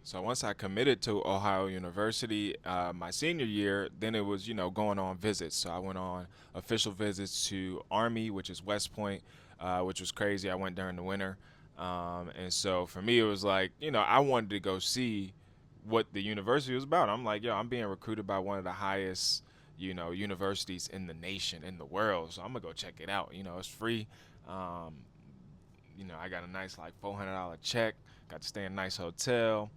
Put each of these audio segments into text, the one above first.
So once I committed to Ohio University, my senior year, then it was, going on visits. So I went on official visits to Army, which is West Point, which was crazy. I went during the winter. And so for me, it was like, I wanted to go see what the university was about. I'm like, yo, I'm being recruited by one of the highest, universities in the nation, in the world. So I'm gonna go check it out. It's free. Um, I got a nice like $400 check. Got to stay in a nice hotel.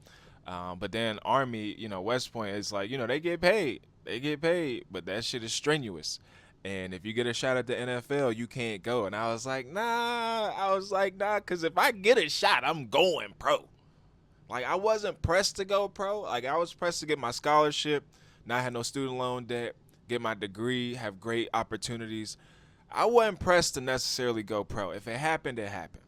But then Army, West Point is like, they get paid. They get paid, but that shit is strenuous. And if you get a shot at the NFL, you can't go. And I was like, nah. I was like, nah, because if I get a shot, I'm going pro. Like, I wasn't pressed to go pro. Like, I was pressed to get my scholarship, not have no student loan debt, get my degree, have great opportunities. I wasn't pressed to necessarily go pro. If it happened, it happened.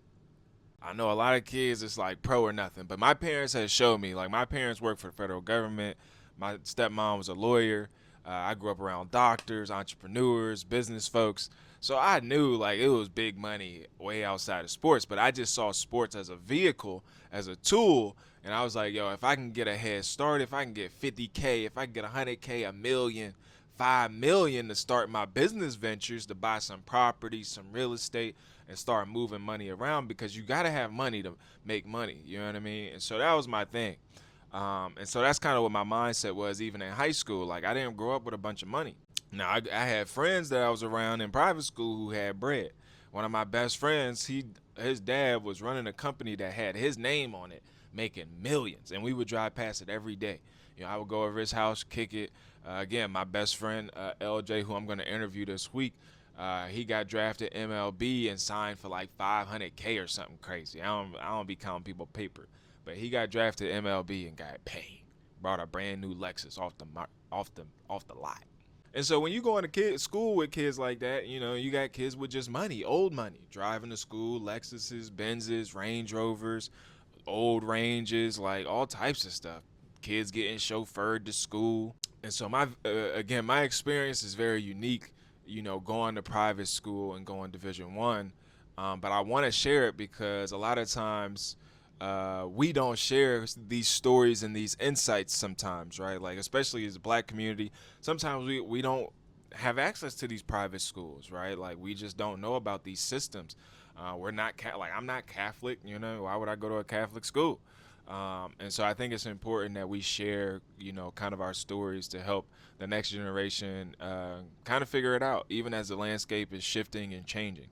I know a lot of kids it's like pro or nothing, but my parents had showed me. Like my parents worked for the federal government. My stepmom was a lawyer. I grew up around doctors, entrepreneurs, business folks. So I knew like it was big money way outside of sports, but I just saw sports as a vehicle, as a tool, and I was like, yo, if I can get a head start, if I can get 50K, if I can get 100K, a million, 5 million to start my business ventures, to buy some property, some real estate, and start moving money around because you got to have money to make money. You know what I mean? And so that was my thing. And so that's kind of what my mindset was even in high school. Like I didn't grow up with a bunch of money. Now I had friends that I was around in private school who had bread. One of my best friends, his dad was running a company that had his name on it, making millions, and we would drive past it every day. I would go over his house, kick it. Again, my best friend LJ, who I'm going to interview this week, he got drafted MLB and signed for like 500K or something crazy. I don't be counting people paper, but he got drafted MLB and got paid. Brought a brand new Lexus off the lot. And so when you go into school with kids like that, you got kids with just money, old money, driving to school, Lexuses, Benzes, Range Rovers, old Ranges, like all types of stuff. Kids getting chauffeured to school. And so my experience is very unique, going to private school and going Division 1. But I want to share it because a lot of times we don't share these stories and these insights sometimes, right? Like especially as a black community, sometimes we don't have access to these private schools, right? Like we just don't know about these systems. We're not like I'm not Catholic, Why would I go to a Catholic school? And so I think it's important that we share, kind of our stories to help the next generation kind of figure it out, even as the landscape is shifting and changing.